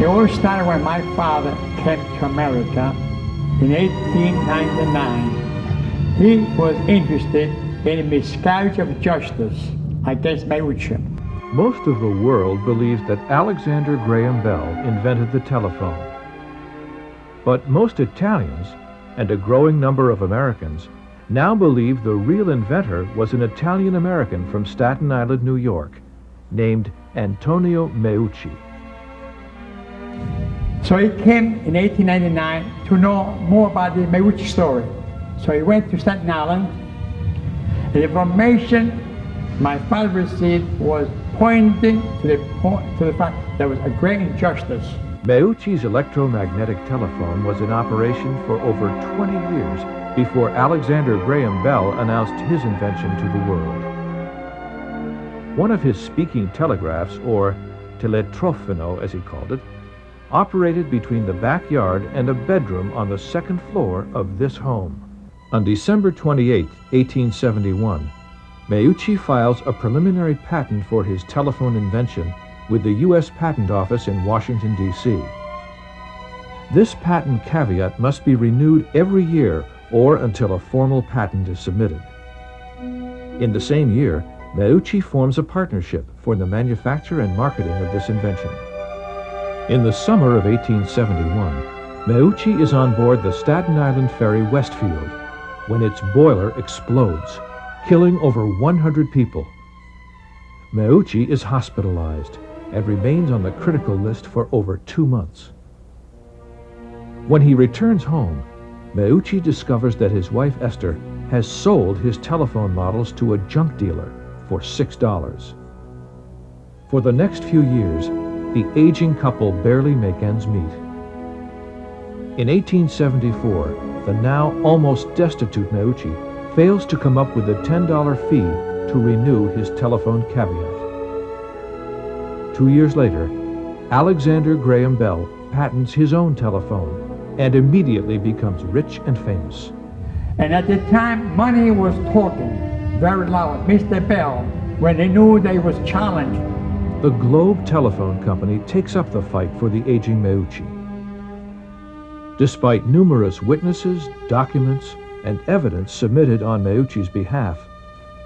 It all started when my father came to America in 1899. He was interested in a miscarriage of justice against Meucci. Most of the world believes that Alexander Graham Bell invented the telephone. But most Italians, and a growing number of Americans, now believe the real inventor was an Italian-American from Staten Island, New York, named Antonio Meucci. So he came in 1899 to know more about the Meucci story. So he went to Staten Island. The information my father received was pointing to the fact there was a great injustice. Meucci's electromagnetic telephone was in operation for over 20 years before Alexander Graham Bell announced his invention to the world. One of his speaking telegraphs, or teletrofano as he called it, operated between the backyard and a bedroom on the second floor of this home. On December 28, 1871, Meucci files a preliminary patent for his telephone invention with the U.S. Patent Office in Washington, D.C. This patent caveat must be renewed every year or until a formal patent is submitted. In the same year, Meucci forms a partnership for the manufacture and marketing of this invention. In the summer of 1871, Meucci is on board the Staten Island ferry Westfield when its boiler explodes, killing over 100 people. Meucci is hospitalized and remains on the critical list for over 2 months. When he returns home, Meucci discovers that his wife Esther has sold his telephone models to a junk dealer for $6. For the next few years, the aging couple barely make ends meet. In 1874, the now almost destitute Meucci fails to come up with a $10 fee to renew his telephone caveat. 2 years later, Alexander Graham Bell patents his own telephone and immediately becomes rich and famous. And at the time, money was talking very loud, Mr. Bell, when they knew they was challenged. The Globe Telephone Company takes up the fight for the aging Meucci. Despite numerous witnesses, documents, and evidence submitted on Meucci's behalf,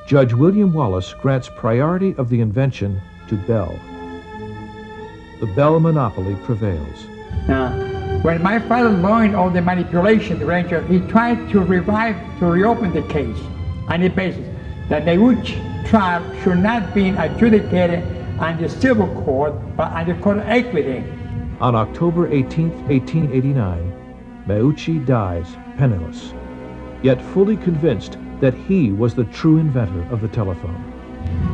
Judge William Wallace grants priority of the invention to Bell. The Bell monopoly prevails. Now, when my father learned all the manipulation, the ranger, he tried to reopen the case on the basis that Meucci trial should not be adjudicated on the civil court, but on the court of equity. On October 18, 1889, Meucci dies penniless, yet fully convinced that he was the true inventor of the telephone.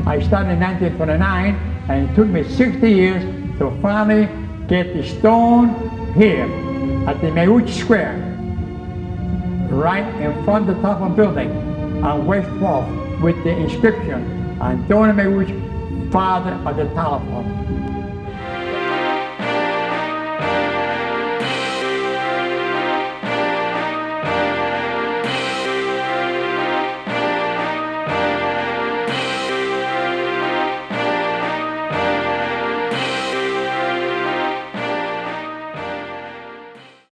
I started in 1929, and it took me 60 years to finally get the stone here at the Meucci Square, right in front of the telephone building on West 12th, with the inscription, Antonio Meucci, father of the telephone.